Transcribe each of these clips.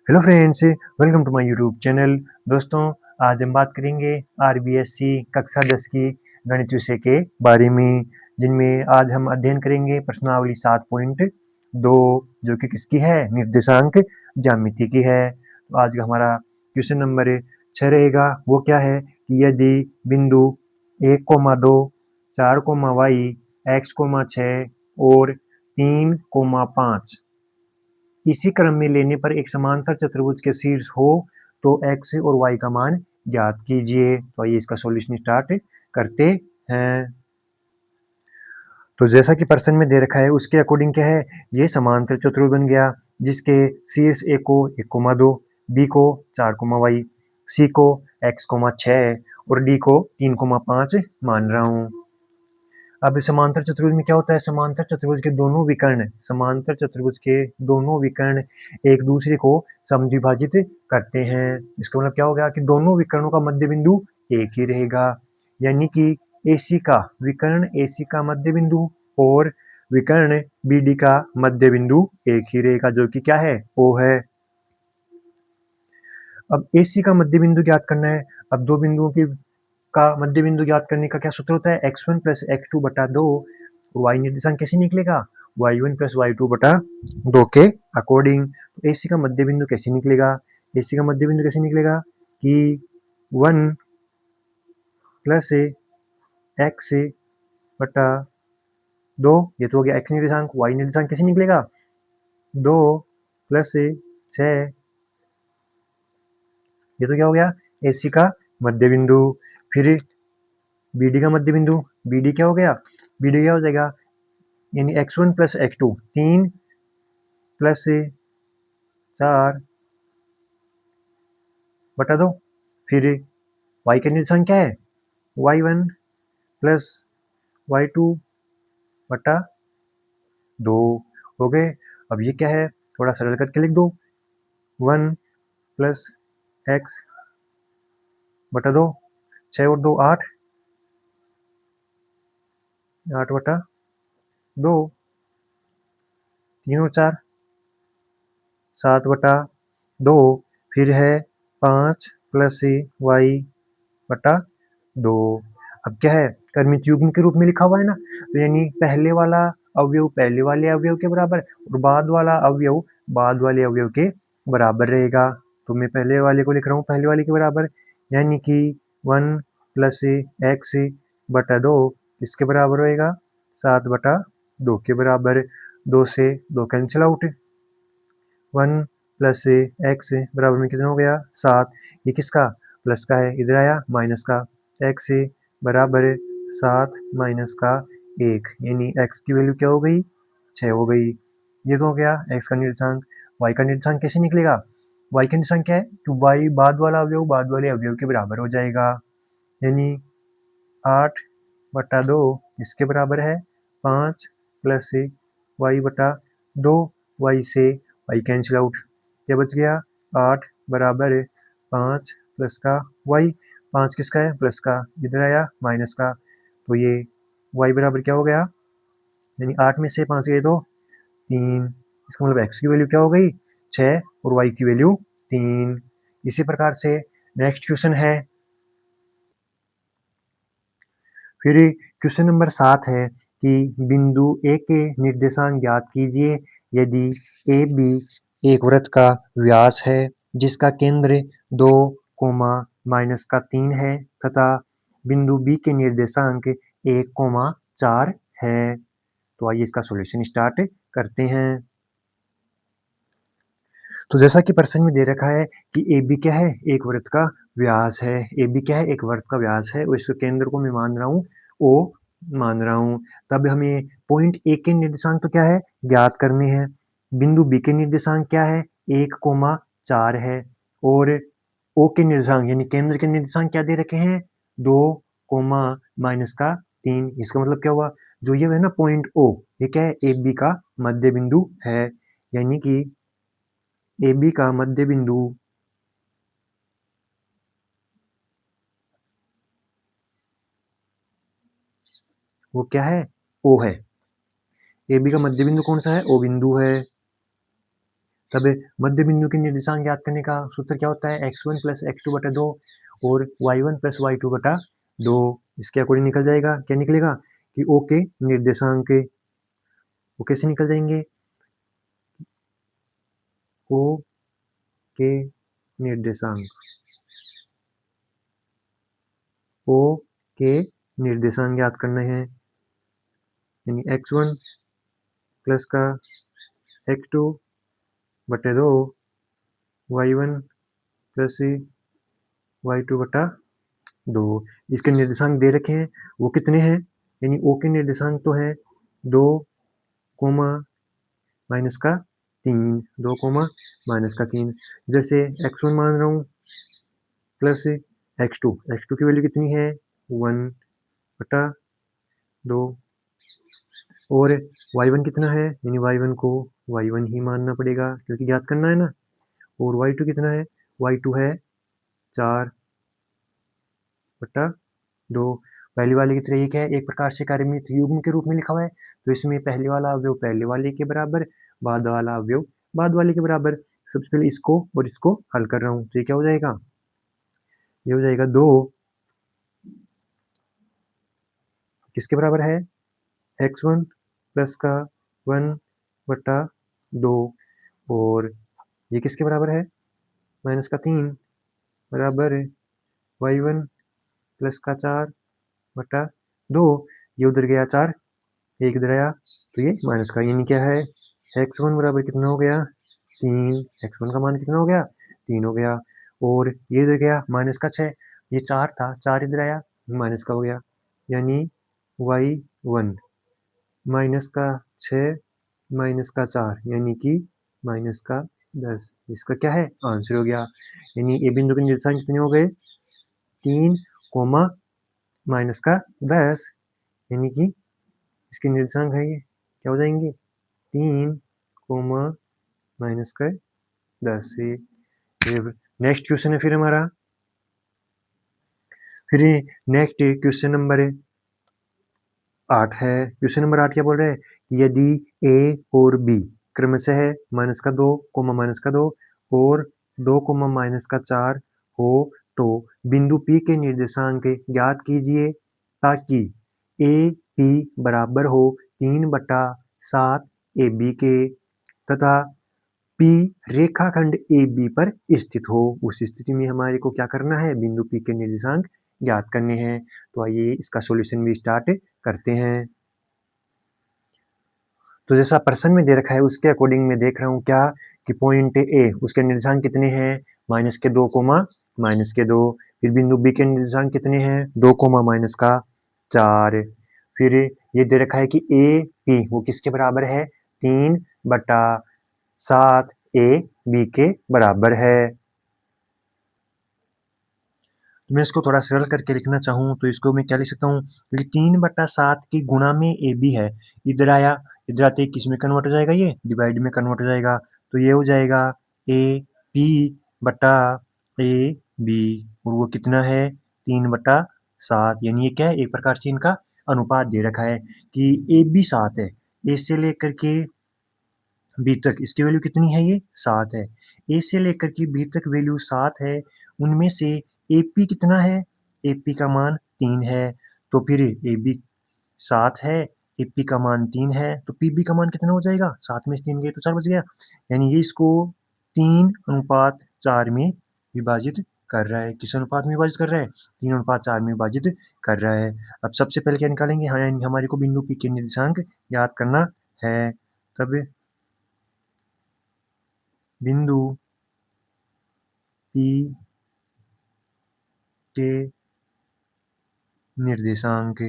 Hello friends, welcome to my YouTube channel. दोस्तों, आज हम बात करेंगे आरबीएससी कक्षा 10 की गणित विषय के बारे में, जिनमें आज हम अध्ययन करेंगे प्रश्नावली 7.2 जो कि किसकी है, निर्देशांक ज्यामिति की है। तो आज का हमारा क्वेश्चन नंबर 6 रहेगा। वो क्या है कि यदि बिंदु 1,2 4,y x,6 और 3,5 इसी क्रम में लेने पर एक समांतर चतुर्भुज के शीर्ष हो तो x और y का मान ज्ञात कीजिए। तो आइए इसका सॉल्यूशन स्टार्ट करते हैं। तो जैसा कि प्रश्न में दे रखा है उसके अकॉर्डिंग क्या है, ये समांतर चतुर्भुज बन गया जिसके शीर्ष ए को 1,2, बी को 4,y, सी को x,6 और डी को 3,5 मान रहा हूँ। अब समांतर चतुर्भुज में क्या होता है, समांतर चतुर्भुज के दोनों विकर्ण एक दूसरे को समद्विभाजित करते हैं। इसका मतलब क्या हो गया कि दोनों विकर्णों का मध्य बिंदु एक ही रहेगा, यानी कि विकर्ण AC का मध्य बिंदु और विकर्ण BD का मध्य बिंदु एक ही रहेगा, जो कि क्या है, O है। अब AC का मध्य बिंदु ज्ञात करना है। अब दो बिंदुओं की का मध्य बिंदु ज्ञात करने का क्या सूत्र होता है, x1 प्लस x2 बटा 2। y निर्देशांक कैसे निकलेगा, y1 प्लस y2 बटा 2 के अकॉर्डिंग। AC का मध्य बिंदु कैसे निकलेगा, AC का मध्य बिंदु कैसे निकलेगा कि 1 प्लस x बटा 2, ये तो हो गया x निर्देशांक। y निर्देशांक कैसे निकलेगा, 2 प्लस 6, ये तो क्या हो गया, AC का मध्य बिंदु। फिर BD का मध्य बिंदु, BD क्या हो गया, BD क्या हो जाएगा, यानी x1 प्लस x2, 3 प्लस 4 बटा 2। फिर y का निर्देशांक क्या है, y1 प्लस y2 बटा 2 हो गए। अब ये क्या है, थोड़ा सरल करके लिख दो, 1 प्लस x बटा 2, 6 और 2 8, 8 बटा 2, 3 और 4 7 बटा 2। फिर है 5 प्लस y बटा 2। अब क्या है, क्रमिक युग्म के रूप में लिखा हुआ है ना, तो यानी पहले वाला अवयव पहले वाले अवयव के बराबर और बाद वाला अवयव बाद वाले अवयव के बराबर रहेगा। तो मैं पहले वाले को लिख रहा हूँ पहले वाले के बराबर, यानी कि 1 प्लस x बटा 2 किसके बराबर होएगा, 7 बटा 2 के बराबर। 2 से 2 कैंसिल आउट, 1 प्लस एक्स बराबर में कितना हो गया, 7। ये किसका, प्लस का है, इधर आया माइनस का, x बराबर 7 माइनस का 1, यानी x की वैल्यू क्या हो गई, 6 हो गई। ये तो हो गया x का निर्देशांक। y का निर्देशांक कैसे निकलेगा, y का निर्देशांक क्या है, तो y बाद वाला अवयव बाद वाले अवयव के बराबर हो जाएगा, यानी 8 बटा 2 इसके बराबर है 5 प्लस y बटा 2, y से y कैंसिल आउट, क्या बच गया, 8 बराबर 5 प्लस का y, 5 किसका है, प्लस का, इधर आया माइनस का, तो ये y बराबर क्या हो गया, यानी 8 में से 5 गए तो 3। इसका मतलब x की वैल्यू क्या हो गई, 6 और y की वैल्यू 3। इसी प्रकार से नेक्स्ट क्वेश्चन है, फिर क्वेश्चन नंबर 7 है कि बिंदु ए के निर्देशांक ज्ञात कीजिए यदि ए बी एक वृत्त का व्यास है जिसका केंद्र 2, माइनस का 3 है तथा बिंदु बी के निर्देशांक 1, 4 है। तो आइए इसका सॉल्यूशन स्टार्ट करते हैं। तो जैसा कि प्रश्न में दे रखा है कि ए बी क्या है, एक वृत्त का व्यास है। ए बी क्या है, एक वृत्त का व्यास है और इसके केंद्र को मैं मान रहा हूँ ओ मान रहा हूँ। तब हमें पॉइंट ए के निर्देशांक तो क्या है, ज्ञात करने हैं। बिंदु बी के निर्देशांक क्या है, 1, 4 है और ओ के निर्देशांक यानी केंद्र के निर्देशांक क्या दे रखे हैं, 2, माइनस का 3। इसका मतलब क्या हुआ, जो ये है ना पॉइंट ओ, ये क्या है, ए बी का मध्य बिंदु है, यानी कि ए बी का मध्य बिंदु वो क्या है, ओ है। ए बी का मध्य बिंदु कौन सा है, ओ बिंदु है। तब मध्य बिंदु के निर्देशांक ज्ञात करने का सूत्र क्या होता है, x1 प्लस x2 बटा 2 और y1 प्लस y2 बटा 2। इसके अकॉर्डिंग निकल जाएगा, क्या निकलेगा कि ओ के निर्देशांक, वो कैसे निकल जाएंगे, ओ के निर्देशांक, ओ के निर्देशांक ज्ञात करने हैं, यानी x1 प्लस का x2 बटे 2, y1 प्लस y2 बटा 2। इसके निर्देशांक दे रखे हैं, वो कितने हैं, यानी ओ के निर्देशांक तो है 2 कोमा माइनस का 3, 2 कोमा माइनस का 3। जैसे x1 मान रहा हूँ प्लस x2, x2 की वैल्यू कितनी है 1 बटा 2 और y1 कितना है, यानी y1 को y1 ही मानना पड़ेगा क्योंकि ज्ञात करना है ना। और y2 कितना है, y2 है 4 बटा 2। पहले वाले की तरह ये क्या है, एक प्रकार से कार्यमित युग्म के रूप में लिखा हुआ है, तो इसमें पहले वाला अवयव पहले वाले के बराबर, बाद वाला अवयव बाद वाले के बराबर। सबसे पहले इसको और इसको हल कर रहा हूँ, तो ये क्या हो जाएगा, ये हो जाएगा 2 किसके बराबर है, x1 प्लस का 1 बटा 2 और ये किसके बराबर है, माइनस का 3 बराबर y1 प्लस का 4 बटा 2। ये उधर गया 4, एक इधर आया तो ये माइनस का, यानी क्या है x1 बराबर कितना हो गया 3, x1 का मान कितना हो गया 3 हो गया। और ये इधर गया माइनस का 6, ये 4 था, 4 इधर आया माइनस का हो गया, यानी y1 माइनस का 6 माइनस का 4 यानी कि माइनस का 10। इसका क्या है आंसर हो गया, यानी ए बिंदु के निर्देशांक कितने हो गए 3 कोमा माइनस का 10, यानी कि इसके निर्देशांक है ये क्या हो जाएंगे 3 कोमा माइनस का 10 से। नेक्स्ट क्वेश्चन है फिर हमारा, फिर नेक्स्ट क्वेश्चन नंबर 8 है। क्वेश्चन नंबर 8 क्या बोल रहे हैं, यदि ए और बी क्रमशः माइनस का 2 कोमा माइनस का 2 और 2 कोमा माइनस का 4 हो तो बिंदु P के निर्देशांक ज्ञात कीजिए ताकि ए पी बराबर हो 3/7 ए बी के तथा P रेखाखंड ए बी पर स्थित हो। उस स्थिति में हमारे को क्या करना है, बिंदु P के निर्देशांक ज्ञात करने हैं। तो आइए इसका सॉल्यूशन भी स्टार्ट करते हैं। तो जैसा प्रश्न में दे रखा है उसके अकॉर्डिंग मैं देख रहा हूँ क्या कि पॉइंट ए उसके निर्देशांक कितने हैं माइनस के 2 कोमा माइनस के 2। फिर बिंदु बी के निर्देशांक कितने हैं 2 कोमा माइनस का 4। फिर ये दे रखा है कि ए पी वो किसके बराबर है 3/7 ए बी के बराबर है। तो मैं इसको थोड़ा सरल करके लिखना चाहूँ तो इसको मैं क्या लिख सकता हूँ, 3/7 की गुणा में ए बी है, इधर आया, इधर आते किस में कन्वर्ट हो जाएगा, ये डिवाइड में कन्वर्ट हो जाएगा। तो ये हो जाएगा ए पी बटा ए बी और वो कितना है 3/7, यानी ये क्या है एक प्रकार से इनका अनुपात दे रखा है कि ए बी 7 है, ए से लेकर के बी तक इसकी वैल्यू कितनी है ये 7 है, ए से लेकर के बी तक वैल्यू 7 है, उनमें से ए पी कितना है, ए पी का मान 3 है, तो फिर ए बी 7 है, ए पी का मान 3 है, तो पी बी का मान कितना हो जाएगा 7 में से 3 गए तो 4 बच गया, यानी ये इसको 3/4 में विभाजित कर रहा है। किस अनुपात में विभाजित कर रहा है 3/4 में विभाजित कर रहा है। अब सबसे पहले क्या निकालेंगे, हाँ यानी हमारे को बिंदु पी के निर्देशांक याद करना है। तब बिंदु पी के निर्देशांक,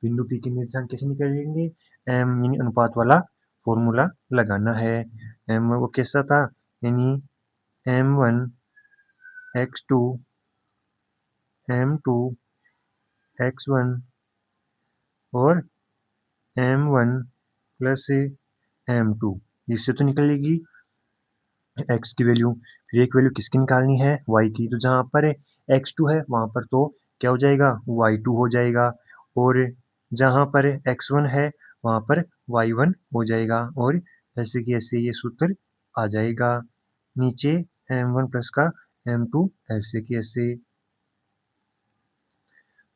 बिंदु पी के निर्देशांक कैसे निकालेंगे, एम यानी अनुपात वाला फॉर्मूला लगाना है। एम वो कैसा था, यानी m1 x2 m2 x1 और m1 प्लस m2, इससे तो निकलेगी x की वैल्यू। फिर एक वैल्यू किसकी निकालनी है y की, तो जहाँ पर x2 है वहाँ पर तो क्या हो जाएगा y2 हो जाएगा, और जहाँ पर x1 है वहाँ पर y1 हो जाएगा, और ऐसे की ऐसे ये सूत्र आ जाएगा। नीचे m1 प्लस का m2 ऐसे की ऐसे,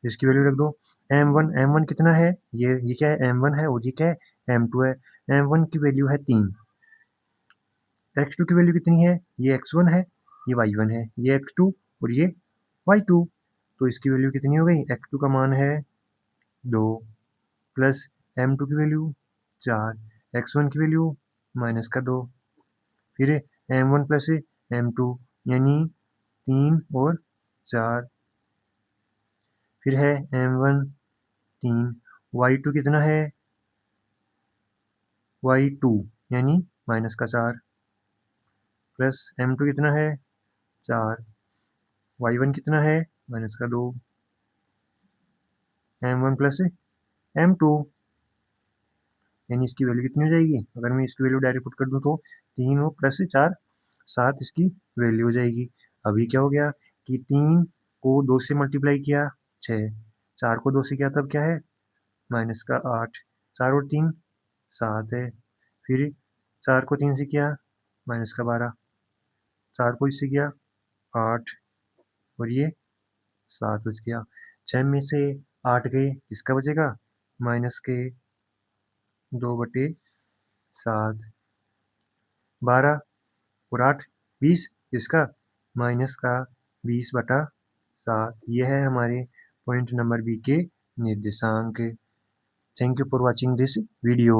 इसकी वैल्यू रख दो। m1 कितना है, ये क्या है, m1 है, और ये क्या है, m2 है। m1 की वैल्यू है 3, x2 की वैल्यू कितनी है, ये x1 है, ये y1 है, ये x2 और ये y2। तो इसकी वैल्यू कितनी हो गई, x2 का मान है 2 प्लस m2 की वैल्यू 4, x1 की वैल्यू माइनस का 2, फिर m1 प्लस m2 यानी 3 और 4, फिर है m1 3, y2 कितना है, y2 यानी माइनस का 4 प्लस m2 कितना है 4, y1 कितना है माइनस का 2, m1 प्लस m2 यानी इसकी वैल्यू कितनी हो जाएगी, अगर मैं इसकी वैल्यू डायरेक्ट पुट कर दूँ तो 3 और प्लस 4 7 इसकी वैल्यू हो जाएगी। अभी क्या हो गया कि 3 को 2 से मल्टीप्लाई किया 6, 4 को 2 से किया तब क्या है माइनस का 8, 4 और 3 7 है, फिर 4 को 3 से किया माइनस का 12, 4 को इससे किया 8 और ये 7 बच गया। 6 में से 8 गए, किसका बचेगा, माइनस के 2/7, 12 और 8 20, इसका माइनस का 20/7। ये है हमारे पॉइंट नंबर बी के निर्देशांक। Thank you for watching this video.